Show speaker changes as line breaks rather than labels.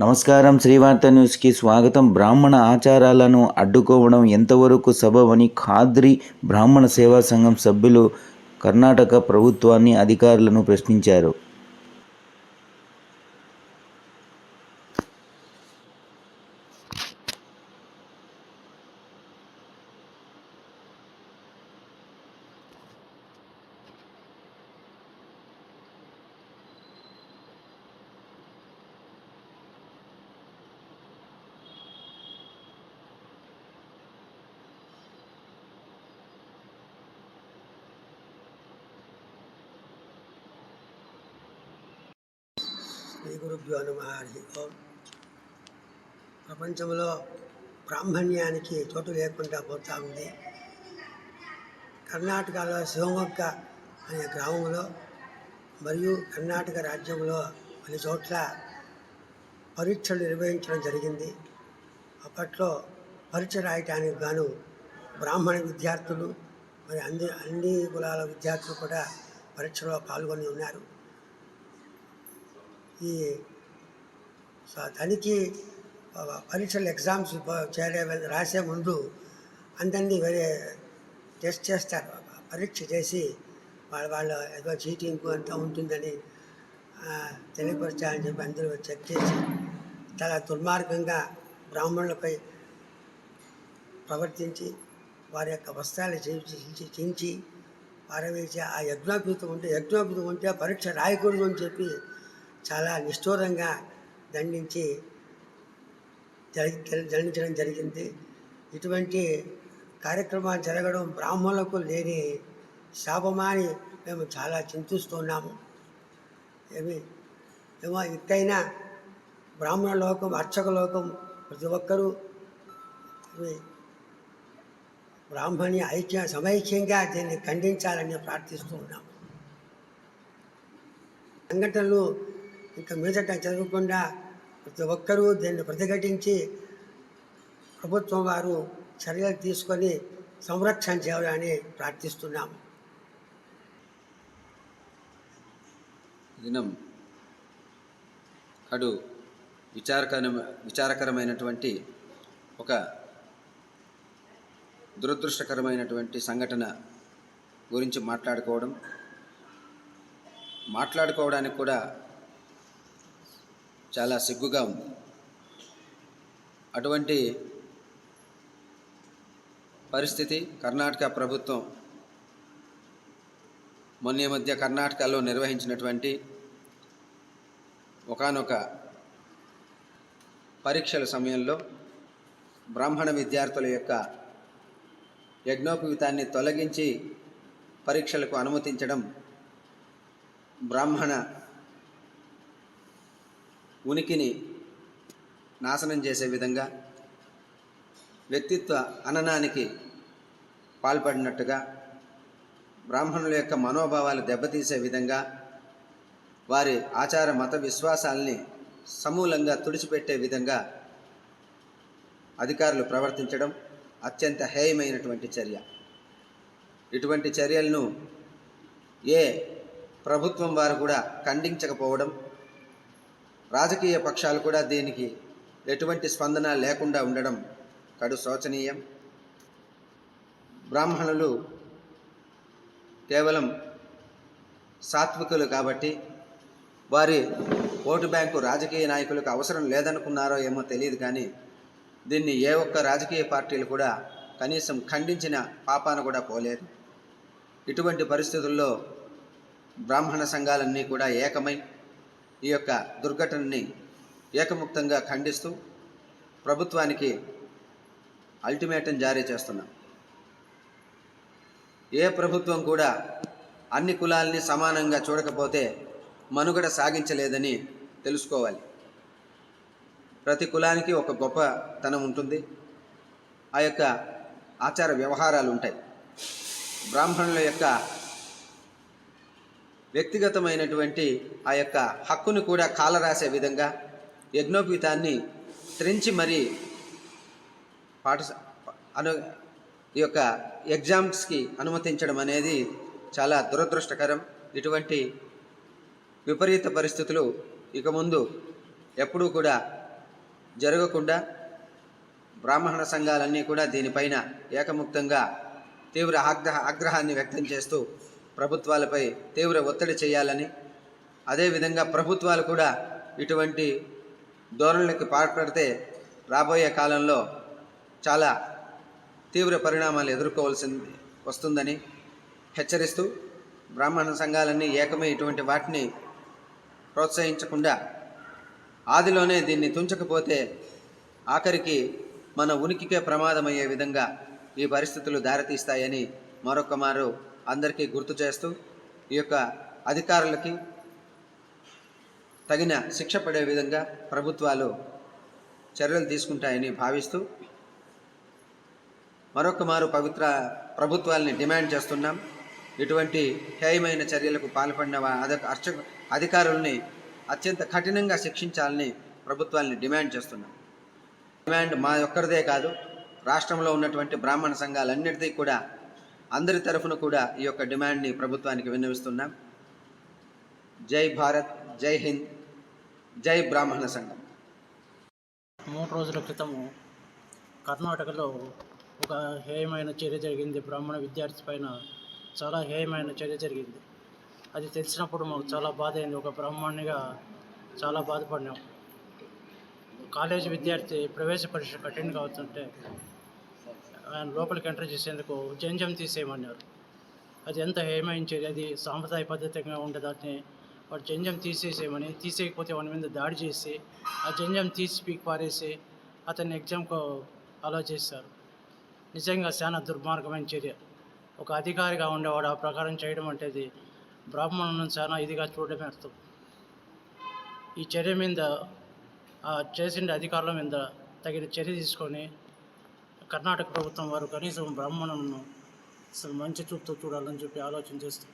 నమస్కారం. శ్రీవార్త న్యూస్కి స్వాగతం. బ్రాహ్మణ ఆచారాలను అడ్డుకోవడం ఎంతవరకు సబబని ఖాద్రి బ్రాహ్మణ సేవా సంఘం సభ్యులు కర్ణాటక ప్రభుత్వాన్ని, అధికారులను ప్రశ్నించారు.
శ్రీ గురుభ్యో నమః. హరి ఓం. ప్రపంచంలో బ్రాహ్మణ్యానికి చోటు లేకుండా పోతా ఉంది. కర్ణాటకలో శివమొగ్గ అనే గ్రామంలో మరియు కర్ణాటక రాజ్యంలో కొన్ని చోట్ల పరీక్షలు నిర్వహించడం జరిగింది. అప్పట్లో పరీక్ష రాయటానికి గాను బ్రాహ్మణ విద్యార్థులు మరి అన్ని కులాల విద్యార్థులు కూడా పరీక్షలో పాల్గొని ఉన్నారు. ఈ తనిఖీ పరీక్షలు ఎగ్జామ్స్ రాసే ముందు అందరినీ వేరే టెస్ట్ చేస్తారు. పరీక్ష చేసి వాళ్ళు ఏదో చీటింగ్ అంతా ఉంటుందని తెలియపరచాలని చెప్పి అందరూ చెక్ చేసి చాలా దుర్మార్గంగా బ్రాహ్మణులపై ప్రవర్తించి వారి యొక్క వస్త్రాలు చించి పారవేసి ఆ యజ్ఞోపీతం ఉంటే పరీక్ష రాయకూడదు అని చెప్పి చాలా నిష్ఠూరంగా దండించడం జరిగింది. ఇటువంటి కార్యక్రమాలు జరగడం బ్రాహ్మణులకు లేని శాపమాని మేము చాలా చింతిస్తున్నాము. ఏమో ఇంకైనా బ్రాహ్మణ లోకం, అర్చక లోకం ప్రతి ఒక్కరూ బ్రాహ్మణ్య సమైక్యంగా దీన్ని ఖండించాలని ప్రార్థిస్తూ ఉన్నాము. సంఘటనలు ఇంకా మీదట జరగకుండా ప్రతి ఒక్కరూ దీన్ని ప్రతిఘటించి ప్రభుత్వం వారు చర్యలు తీసుకొని సంరక్షణ చేయాలని ప్రార్థిస్తున్నాము.
దినం కడు విచారకరమైనటువంటి ఒక దురదృష్టకరమైనటువంటి సంఘటన గురించి మాట్లాడుకోవడానికి కూడా చాలా సిగ్గుగా ఉంది. అటువంటి పరిస్థితి కర్ణాటక ప్రభుత్వం మొన్న మధ్య కర్ణాటకలో నిర్వహించినటువంటి ఒకానొక పరీక్షల సమయంలో బ్రాహ్మణ విద్యార్థుల యొక్క యజ్ఞోపవీతాన్ని తొలగించి పరీక్షలకు అనుమతించడం బ్రాహ్మణ ఉనికిని నాశనం చేసే విధంగా, వ్యక్తిత్వ హననానికి పాల్పడినట్టుగా, బ్రాహ్మణుల యొక్క మనోభావాలు దెబ్బతీసే విధంగా, వారి ఆచార మత విశ్వాసాలని సమూలంగా తుడిచిపెట్టే విధంగా అధికారులు ప్రవర్తించడం అత్యంత హేయమైనటువంటి చర్య. ఇటువంటి చర్యలను ఏ ప్రభుత్వం వారు కూడా ఖండించకపోవడం, రాజకీయ పక్షాలు కూడా దీనికి ఎటువంటి స్పందన లేకుండా ఉండడం కడు శోచనీయం. బ్రాహ్మణులు కేవలం సాత్వికులు కాబట్టి వారి ఓటు బ్యాంకు రాజకీయ నాయకులకు అవసరం లేదనుకున్నారో ఏమో తెలియదు, కానీ దీన్ని ఏ ఒక్క రాజకీయ పార్టీలు కూడా కనీసం ఖండించిన పాపాన కూడా పోలేదు. ఇటువంటి పరిస్థితుల్లో బ్రాహ్మణ సంఘాలన్నీ కూడా ఏకమై ఈ యొక్క దుర్ఘటనని ఏకముక్తంగా ఖండిస్తూ ప్రభుత్వానికి అల్టిమేటం జారీ చేస్తున్నాం. ఏ ప్రభుత్వం కూడా అన్ని కులాలని సమానంగా చూడకపోతే మనుగడ సాగించలేదని తెలుసుకోవాలి. ప్రతి కులానికి ఒక గొప్పతనం ఉంటుంది, ఆ యొక్క ఆచార వ్యవహారాలు ఉంటాయి. బ్రాహ్మణుల యొక్క వ్యక్తిగతమైనటువంటి ఆ యొక్క హక్కును కూడా కాలరాసే విధంగా యజ్ఞోపీతాన్ని త్రెంచి మరీ ఈ యొక్క ఎగ్జామ్స్కి అనుమతించడం అనేది చాలా దురదృష్టకరం. ఇటువంటి విపరీత పరిస్థితులు ఇక ముందు ఎప్పుడూ కూడా జరగకుండా బ్రాహ్మణ సంఘాలన్నీ కూడా దీనిపైన ఏకముక్తంగా తీవ్ర ఆగ్రహాన్ని వ్యక్తం చేస్తూ ప్రభుత్వాలపై తీవ్ర ఒత్తిడి చేయాలని, అదేవిధంగా ప్రభుత్వాలు కూడా ఇటువంటి ధోరణులకి పాల్పడితే రాబోయే కాలంలో చాలా తీవ్ర పరిణామాలు ఎదుర్కోవాల్సి వస్తుందని హెచ్చరిస్తూ బ్రాహ్మణ సంఘాలన్నీ ఏకమై ఇటువంటి వాటిని ప్రోత్సహించకుండా ఆదిలోనే దీన్ని తుంచకపోతే ఆఖరికి మన ఉనికికే ప్రమాదమయ్యే విధంగా ఈ పరిస్థితులు దారితీస్తాయని మరొక మారు అందరికీ గుర్తు చేస్తూ ఈ యొక్క అధికారులకి తగిన శిక్ష పడే విధంగా ప్రభుత్వాలు చర్యలు తీసుకుంటాయని భావిస్తూ మరొక మారు ప్రభుత్వాలని డిమాండ్ చేస్తున్నాం. ఇటువంటి హేయమైన చర్యలకు పాల్పడిన అధికారుల్ని అత్యంత కఠినంగా శిక్షించాలని ప్రభుత్వాలని డిమాండ్ చేస్తున్నాం. డిమాండ్ మా ఒక్కరిదే కాదు, రాష్ట్రంలో ఉన్నటువంటి బ్రాహ్మణ సంఘాలన్నిటికీ కూడా అందరి తరఫున కూడా ఈ యొక్క డిమాండ్ని ప్రభుత్వానికి విన్నవిస్తున్నాం. జై భారత్, జై హింద్, జై బ్రాహ్మణ సంఘం.
3 రోజుల క్రితము కర్ణాటకలో ఒక హేయమైన చర్య జరిగింది. బ్రాహ్మణ విద్యార్థి పైన చాలా హేయమైన చర్య జరిగింది. అది తెలిసినప్పుడు మాకు చాలా బాధ అయింది. ఒక బ్రాహ్మణునిగా చాలా బాధపడినాం. కాలేజీ విద్యార్థి ప్రవేశ పరీక్షకు అటెండ్ కావచ్చుంటే ఆయన లోపలికి ఎంటర్ చేసేందుకు జంజం తీసేయమన్నారు. అది ఎంత హేయమైన చర్య! అది సాంప్రదాయ పద్ధతిగా ఉండేదాన్ని వాడు జంజం తీసేసేయమని, తీసేయకపోతే వాడి మీద దాడి చేసి ఆ జంజం తీసి పీకి పారేసి అతన్ని ఎగ్జామ్కు అలో చేశారు. నిజంగా చాలా దుర్మార్గమైన చర్య. ఒక అధికారిగా ఉండేవాడు ఆ ప్రకారం చేయడం అంటే అది బ్రాహ్మణులను చాలా ఇదిగా చూడడమే అర్థం. ఈ చర్య మీద చేసిన అధికారుల మీద తగిన చర్య తీసుకొని కర్ణాటక ప్రభుత్వం వారు కనీసం బ్రాహ్మణులను అసలు మంచి చూపుతో చూడాలని చెప్పి ఆలోచన చేస్తారు.